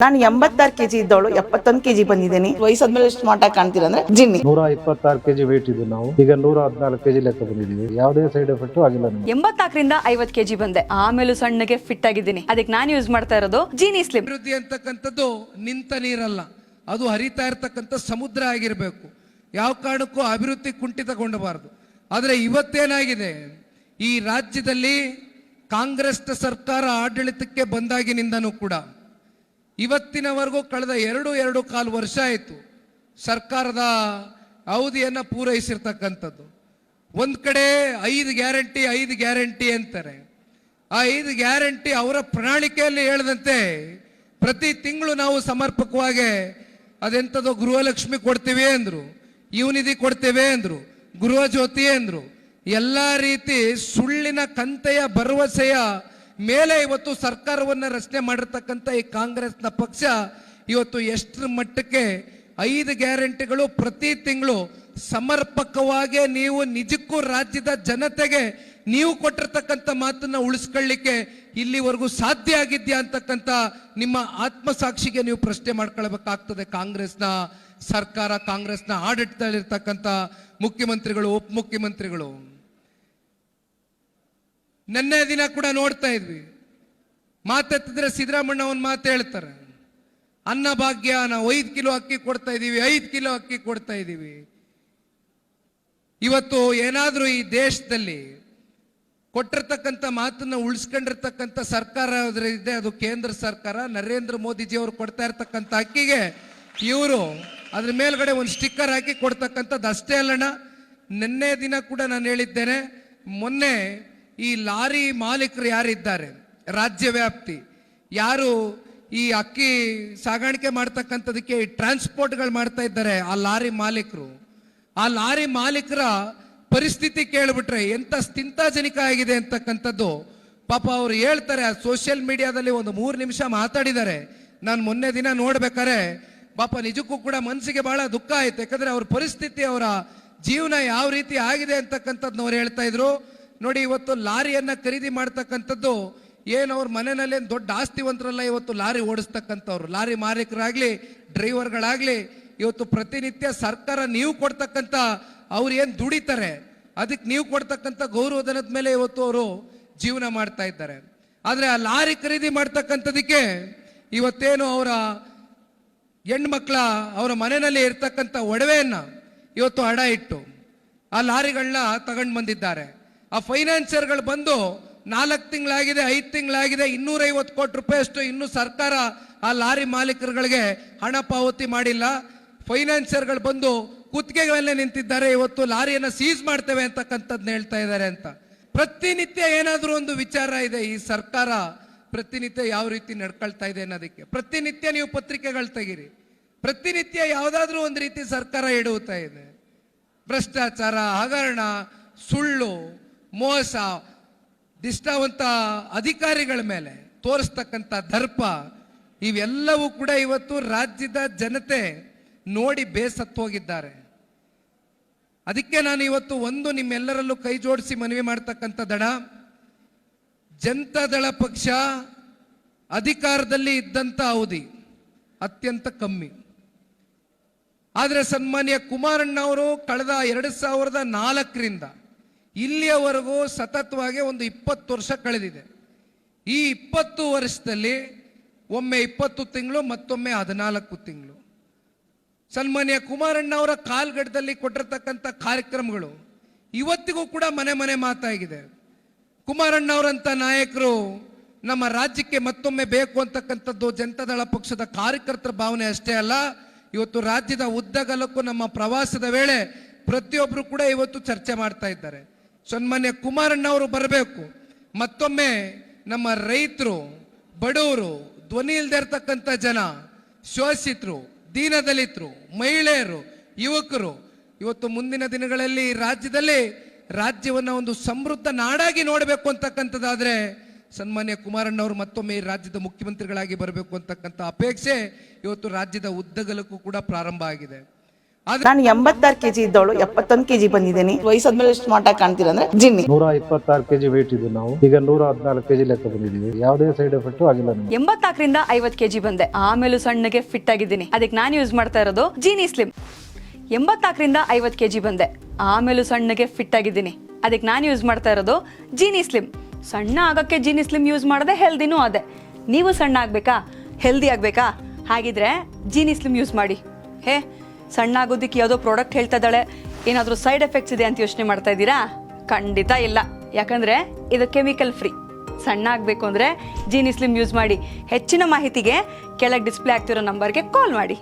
ನಾನು 86 kg ಇದ್ದವಳು 71 kg ಬಂದಿದ್ದೀನಿ. ವಯಸ್ಸಾದ್ಮೇಲೆ smart ಆಗಿ ಕಾಣ್ತೀರಾ ಅಂದ್ರೆ ಜಿನ್ನಿ. 126 kg ವೇಟ್ ಇದ್ದು ನಾವು ಈಗ 114 kg ಲೆಕ್ಕ ಬಂದಿದ್ದೀವಿ. ಯಾವುದೇ ಸೈಡ್ ಎಫೆಕ್ಟ್ ಆಗಿಲ್ಲ ನಮಗೆ. 84ರಿಂದ 50 kg ಬಂದೆ. ಆಮೇಲೆ ಸಣ್ಣಗೆ ಫಿಟ್ ಆಗಿದ್ದೀನಿ. ಅದಕ್ಕೆ ನಾನು ಯೂಸ್ ಮಾಡ್ತಾ ಇರೋದು ಜೀನಿ ಸ್ಲಿಮ್. ಅಭಿವೃದ್ಧಿ ಅಂತಕ್ಕಂಥದ್ದು ನಿಂತ ನೀರಲ್ಲ, ಅದು ಹರಿತಾ ಇರತಕ್ಕಂಥ ಸಮುದ್ರ ಆಗಿರಬೇಕು. ಯಾವ ಕಾರಣಕ್ಕೂ ಅಭಿವೃದ್ಧಿ ಕುಂಠಿತಗೊಂಡಬಾರದು. ಆದರೆ ಇವತ್ತೇನಾಗಿದೆ, ಈ ರಾಜ್ಯದಲ್ಲಿ ಕಾಂಗ್ರೆಸ್ ಸರ್ಕಾರ ಆಡಳಿತಕ್ಕೆ ಬಂದಾಗಿನಿಂದನೂ ಕೂಡ ಇವತ್ತಿನವರೆಗೂ ಕಳೆದ 2.25 ವರ್ಷ ಆಯಿತು ಸರ್ಕಾರದ ಅವಧಿಯನ್ನು ಪೂರೈಸಿರ್ತಕ್ಕಂಥದ್ದು. ಒಂದು ಕಡೆ 5 ಗ್ಯಾರಂಟಿ ಅಂತಾರೆ. ಆ 5 ಗ್ಯಾರಂಟಿ ಅವರ ಪ್ರಣಾಳಿಕೆಯಲ್ಲಿ ಹೇಳದಂತೆ ಪ್ರತಿ ತಿಂಗಳು ನಾವು ಸಮರ್ಪಕವಾಗಿ ಅದೆಂಥದ್ದು ಗೃಹಲಕ್ಷ್ಮಿ ಕೊಡ್ತೇವೆ ಅಂದರು, ಯುವನಿಧಿ ಕೊಡ್ತೇವೆ ಅಂದರು, ಗೃಹ ಜ್ಯೋತಿ ಅಂದರು. ಎಲ್ಲ ರೀತಿ ಸುಳ್ಳಿನ ಕಂತೆಯ ಭರವಸೆಯ ಮೇಲೆ ಇವತ್ತು ಸರ್ಕಾರವನ್ನು ರಚನೆ ಮಾಡಿರ್ತಕ್ಕಂಥ ಈ ಕಾಂಗ್ರೆಸ್ನ ಪಕ್ಷ ಇವತ್ತು ಎಷ್ಟರ ಮಟ್ಟಕ್ಕೆ 5 ಗ್ಯಾರಂಟಿಗಳು ಪ್ರತಿ ತಿಂಗಳು ಸಮರ್ಪಕವಾಗಿ ನೀವು ನಿಜಕ್ಕೂ ರಾಜ್ಯದ ಜನತೆಗೆ ನೀವು ಕೊಟ್ಟಿರ್ತಕ್ಕಂಥ ಮಾತನ್ನ ಉಳಿಸ್ಕೊಳ್ಳಿಕ್ಕೆ ಇಲ್ಲಿವರೆಗೂ ಸಾಧ್ಯ ಆಗಿದ್ಯಾ ಅಂತಕ್ಕಂಥ ನಿಮ್ಮ ಆತ್ಮಸಾಕ್ಷಿಗೆ ನೀವು ಪ್ರಶ್ನೆ ಮಾಡ್ಕೊಳ್ಬೇಕಾಗ್ತದೆ. ಕಾಂಗ್ರೆಸ್ನ ಸರ್ಕಾರ, ಕಾಂಗ್ರೆಸ್ನ ಆಡಳಿತದಲ್ಲಿರ್ತಕ್ಕಂಥ ಮುಖ್ಯಮಂತ್ರಿಗಳು, ಉಪಮುಖ್ಯಮಂತ್ರಿಗಳು. ನೆನ್ನೆ ದಿನ ಕೂಡ ನೋಡ್ತಾ ಇದ್ವಿ, ಮಾತೆತ್ತಿದ್ರೆ ಸಿದ್ದರಾಮಣ್ಣ ಒಂದು ಮಾತು ಹೇಳ್ತಾರೆ, ಅನ್ನಭಾಗ್ಯ ನಾವು 5 ಕಿಲೋ ಅಕ್ಕಿ ಕೊಡ್ತಾ ಇದ್ದೀವಿ, 5 ಕಿಲೋ ಅಕ್ಕಿ ಕೊಡ್ತಾ ಇದ್ದೀವಿ. ಇವತ್ತು ಏನಾದರೂ ಈ ದೇಶದಲ್ಲಿ ಕೊಟ್ಟಿರ್ತಕ್ಕಂಥ ಮಾತನ್ನ ಉಳಿಸ್ಕೊಂಡಿರ್ತಕ್ಕಂಥ ಸರ್ಕಾರ ಇದೆ, ಅದು ಕೇಂದ್ರ ಸರ್ಕಾರ. ನರೇಂದ್ರ ಮೋದಿಜಿಯವರು ಕೊಡ್ತಾ ಇರ್ತಕ್ಕಂಥ ಅಕ್ಕಿಗೆ ಇವರು ಅದ್ರ ಮೇಲ್ಗಡೆ ಒಂದು ಸ್ಟಿಕ್ಕರ್ ಹಾಕಿ ಕೊಡ್ತಕ್ಕಂಥದ್ದು ಅಷ್ಟೇ ಅಲ್ಲಣ್ಣ. ನಿನ್ನೆ ದಿನ ಕೂಡ ನಾನು ಹೇಳಿದ್ದೇನೆ, ಮೊನ್ನೆ ಈ ಲಾರಿ ಮಾಲೀಕರು ಯಾರಿದ್ದಾರೆ ರಾಜ್ಯ ವ್ಯಾಪ್ತಿ, ಯಾರು ಈ ಅಕ್ಕಿ ಸಾಗಾಣಿಕೆ ಮಾಡ್ತಕ್ಕಂಥದಕ್ಕೆ ಟ್ರಾನ್ಸ್ಪೋರ್ಟ್ಗಳು ಮಾಡ್ತಾ ಇದ್ದಾರೆ, ಆ ಲಾರಿ ಮಾಲೀಕರ ಪರಿಸ್ಥಿತಿ ಕೇಳಿಬಿಟ್ರೆ ಎಂಥ ಸ್ಥಿಂತಾಜನಕ ಆಗಿದೆ ಅಂತಕ್ಕಂಥದ್ದು. ಪಾಪ ಅವ್ರು ಹೇಳ್ತಾರೆ, ಆ ಸೋಷಿಯಲ್ ಮೀಡಿಯಾದಲ್ಲಿ ಒಂದು 3 ನಿಮಿಷ ಮಾತಾಡಿದ್ದಾರೆ. ನಾನು ಮೊನ್ನೆ ದಿನ ನೋಡ್ಬೇಕಾರೆ ಪಾಪ ನಿಜಕ್ಕೂ ಕೂಡ ಮನಸ್ಸಿಗೆ ಬಹಳ ದುಃಖ ಆಯ್ತು. ಯಾಕಂದ್ರೆ ಅವ್ರ ಪರಿಸ್ಥಿತಿ, ಅವರ ಜೀವನ ಯಾವ ರೀತಿ ಆಗಿದೆ ಅಂತಕ್ಕಂಥದ್ದು ಅವ್ರು ಹೇಳ್ತಾ ಇದ್ರು. ನೋಡಿ, ಇವತ್ತು ಲಾರಿಯನ್ನ ಖರೀದಿ ಮಾಡ್ತಕ್ಕಂಥದ್ದು ಏನು ಅವ್ರ ಮನೆಯಲ್ಲಿ ದೊಡ್ಡ ಆಸ್ತಿವಂತರಲ್ಲ, ಇವತ್ತು ಲಾರಿ ಓಡಿಸ್ತಕ್ಕಂಥವ್ರು, ಲಾರಿ ಮಾಲೀಕರಾಗ್ಲಿ, ಡ್ರೈವರ್ಗಳಾಗ್ಲಿ, ಇವತ್ತು ಪ್ರತಿನಿತ್ಯ ಸರ್ಕಾರ ನೀವು ಕೊಡ್ತಕ್ಕಂಥ ಅವ್ರು ಏನು ದುಡಿತಾರೆ ಅದಕ್ಕೆ ನೀವು ಕೊಡ್ತಕ್ಕಂಥ ಗೌರವಧನದ ಮೇಲೆ ಇವತ್ತು ಅವರು ಜೀವನ ಮಾಡ್ತಾ ಇದ್ದಾರೆ. ಆದರೆ ಆ ಲಾರಿ ಖರೀದಿ ಮಾಡ್ತಕ್ಕಂಥದಕ್ಕೆ ಇವತ್ತೇನು ಅವರ ಹೆಣ್ಮಕ್ಳ ಅವರ ಮನೆಯಲ್ಲಿ ಇರ್ತಕ್ಕಂಥ ಒಡವೆಯನ್ನ ಇವತ್ತು ಅಡ ಇಟ್ಟು ಆ ಲಾರಿಗಳನ್ನ ತಗೊಂಡು ಬಂದಿದ್ದಾರೆ. ಆ ಫೈನಾನ್ಸಿಯರ್ಗಳು ಬಂದು 4 ತಿಂಗಳಾಗಿದೆ, 5 ತಿಂಗಳಾಗಿದೆ, 250 ಕೋಟಿ ರೂಪಾಯಿಯಷ್ಟು ಇನ್ನೂ ಸರ್ಕಾರ ಆ ಲಾರಿ ಮಾಲೀಕರುಗಳಿಗೆ ಹಣ ಪಾವತಿ ಮಾಡಿಲ್ಲ. ಫೈನಾನ್ಸಿಯರ್ಗಳು ಬಂದು ಕುತ್ತಿಗೆಗಳಲ್ಲೇ ನಿಂತಿದ್ದಾರೆ, ಇವತ್ತು ಲಾರಿಯನ್ನು ಸೀಸ್ ಮಾಡ್ತೇವೆ ಅಂತಕ್ಕಂಥದ್ದನ್ನ ಹೇಳ್ತಾ ಇದ್ದಾರೆ ಅಂತ. ಪ್ರತಿನಿತ್ಯ ಏನಾದರೂ ಒಂದು ವಿಚಾರ ಇದೆ, ಈ ಸರ್ಕಾರ ಪ್ರತಿನಿತ್ಯ ಯಾವ ರೀತಿ ನಡ್ಕೊಳ್ತಾ ಇದೆ ಅನ್ನೋದಕ್ಕೆ. ಪ್ರತಿನಿತ್ಯ ನೀವು ಪತ್ರಿಕೆಗಳು ತೆಗೀರಿ, ಪ್ರತಿನಿತ್ಯ ಯಾವುದಾದ್ರೂ ಒಂದು ರೀತಿ ಸರ್ಕಾರ ಎಡುತ್ತಾ ಇದೆ. ಭ್ರಷ್ಟಾಚಾರ, ಹಗರಣ, ಸುಳ್ಳು, ಮೋಸ, ನಿಷ್ಠಾವಂತ ಅಧಿಕಾರಿಗಳ ಮೇಲೆ ತೋರಿಸ್ತಕ್ಕಂಥ ದರ್ಪ, ಇವೆಲ್ಲವೂ ಕೂಡ ಇವತ್ತು ರಾಜ್ಯದ ಜನತೆ ನೋಡಿ ಬೇಸತ್ತು ಹೋಗಿದ್ದಾರೆ. ಅದಕ್ಕೆ ನಾನು ಇವತ್ತು ಒಂದು ನಿಮ್ಮೆಲ್ಲರಲ್ಲೂ ಕೈ ಜೋಡಿಸಿ ಮನವಿ ಮಾಡ್ತಕ್ಕಂಥದ್ದಣ, ಜನತಾದಳ ಪಕ್ಷ ಅಧಿಕಾರದಲ್ಲಿ ಇದ್ದಂಥ ಅವಧಿ ಅತ್ಯಂತ ಕಮ್ಮಿ. ಆದರೆ ಸನ್ಮಾನ್ಯ ಕುಮಾರಣ್ಣ ಅವರು ಕಳೆದ 2004ರಿಂದ ಇಲ್ಲಿಯವರೆಗೂ ಸತತವಾಗಿ ಒಂದು 20 ವರ್ಷ ಕಳೆದಿದೆ. ಈ 20 ವರ್ಷದಲ್ಲಿ ಒಮ್ಮೆ 20 ತಿಂಗಳು, ಮತ್ತೊಮ್ಮೆ 14 ತಿಂಗಳು ಸನ್ಮಾನ್ಯ ಕುಮಾರಣ್ಣ ಅವರ ಕಾಲ್ಗಡದಲ್ಲಿ ಕೊಟ್ಟಿರ್ತಕ್ಕಂಥ ಕಾರ್ಯಕ್ರಮಗಳು ಇವತ್ತಿಗೂ ಕೂಡ ಮನೆ ಮನೆ ಮಾತಾಗಿದೆ. ಕುಮಾರಣ್ಣ ಅವರಂಥ ನಾಯಕರು ನಮ್ಮ ರಾಜ್ಯಕ್ಕೆ ಮತ್ತೊಮ್ಮೆ ಬೇಕು ಅಂತಕ್ಕಂಥದ್ದು ಜನತಾದಳ ಪಕ್ಷದ ಕಾರ್ಯಕರ್ತರ ಭಾವನೆ ಅಷ್ಟೇ ಅಲ್ಲ, ಇವತ್ತು ರಾಜ್ಯದ ಉದ್ದಗಲಕ್ಕೂ ನಮ್ಮ ಪ್ರವಾಸದ ವೇಳೆ ಪ್ರತಿಯೊಬ್ಬರು ಕೂಡ ಇವತ್ತು ಚರ್ಚೆ ಮಾಡ್ತಾ ಇದ್ದಾರೆ. ಸನ್ಮಾನ್ಯ ಕುಮಾರಣ್ಣ ಅವರು ಬರಬೇಕು, ಮತ್ತೊಮ್ಮೆ ನಮ್ಮ ರೈತರು, ಬಡವರು, ಧ್ವನಿ ಇಲ್ಲದೆ ಇರ್ತಕ್ಕಂಥ ಜನ, ಶೋಷಿತರು, ದೀನದಲಿತರು, ಮಹಿಳೆಯರು, ಯುವಕರು ಇವತ್ತು ಮುಂದಿನ ದಿನಗಳಲ್ಲಿ ರಾಜ್ಯದಲ್ಲಿ ರಾಜ್ಯವನ್ನು ಒಂದು ಸಮೃದ್ಧ ನಾಡಾಗಿ ನೋಡಬೇಕು ಅಂತಕ್ಕಂಥದ್ದಾದ್ರೆ ಸನ್ಮಾನ್ಯ ಕುಮಾರಣ್ಣ ಅವರು ಮತ್ತೊಮ್ಮೆ ರಾಜ್ಯದ ಮುಖ್ಯಮಂತ್ರಿಗಳಾಗಿ ಬರಬೇಕು ಅಂತಕ್ಕಂಥ ಅಪೇಕ್ಷೆ ಇವತ್ತು ರಾಜ್ಯದ ಉದ್ದಗಲಕ್ಕೂ ಕೂಡ ಪ್ರಾರಂಭ ಆಗಿದೆ. ನಾನು 86 kg ಇದ್ದವಳು 71 kg ಬಂದಿದ್ದೀನಿ. ವಯಸ್ಸಾದ್ಮೇಲೆ ಸ್ಮಾರ್ಟ್ ಆಗಿ ಕಾಣ್ತೀರಾ ಅಂದ್ರೆ ಜಿನ್ನಿ. 126 kg ವೇಟ್ ಇದ್ದು ನಾವು ಈಗ 114 kg ಲೆಕ್ಕ ಬಂದಿದ್ದೀವಿ. ಯಾವುದೇ ಸೈಡ್ ಎಫೆಕ್ಟ್ ಆಗಿಲ್ಲ ನಮಗೆ. 84ರಿಂದ 50 kg ಬಂದೆ, ಆಮೇಲೂ ಸಣ್ಣಗೆ ಫಿಟ್ ಆಗಿದ್ದೀನಿ. ಅದಕ್ಕೆ ನಾನು ಯೂಸ್ ಮಾಡ್ತಾ ಇರೋದು ಜೀನಿ ಸ್ಲಿಮ್. 84ರಿಂದ 50 kg ಬಂದೆ, ಆಮೇಲೂ ಸಣ್ಣಗೆ ಫಿಟ್ ಆಗಿದ್ದೀನಿ. ಅದಕ್ಕೆ ನಾನು ಯೂಸ್ ಮಾಡ್ತಾ ಇರೋದು ಜೀನಿ ಸ್ಲಿಮ್. ಸಣ್ಣ ಆಗಕ್ಕೆ ಜೀನಿ ಸ್ಲಿಮ್ ಯೂಸ್ ಮಾಡದೆ ಹೆಲ್ದಿನೂ ಅದೇ. ನೀವು ಸಣ್ಣ ಆಗ್ಬೇಕಾ, ಹೆಲ್ದಿ ಆಗ್ಬೇಕಾ? ಹಾಗಿದ್ರೆ ಜೀನಿ ಸ್ಲಿಮ್ ಯೂಸ್ ಮಾಡಿ. ಹೇ, ಸಣ್ಣ ಆಗೋದಕ್ಕೆ ಯಾವುದೋ ಪ್ರಾಡಕ್ಟ್ ಹೇಳ್ತಾ ಇದ್ದಾಳೆ, ಏನಾದರೂ ಸೈಡ್ ಎಫೆಕ್ಟ್ಸ್ ಇದೆ ಅಂತ ಯೋಚನೆ ಮಾಡ್ತಾ ಇದ್ದೀರಾ? ಖಂಡಿತ ಇಲ್ಲ, ಯಾಕಂದ್ರೆ ಇದು ಕೆಮಿಕಲ್ ಫ್ರೀ. ಸಣ್ಣ ಆಗಬೇಕು ಅಂದರೆ ಜೀನಿ ಸ್ಲಿಮ್ ಯೂಸ್ ಮಾಡಿ. ಹೆಚ್ಚಿನ ಮಾಹಿತಿಗೆ ಕೆಳಗೆ ಡಿಸ್ಪ್ಲೇ ಆಗ್ತಿರೋ ನಂಬರ್ಗೆ ಕಾಲ್ ಮಾಡಿ.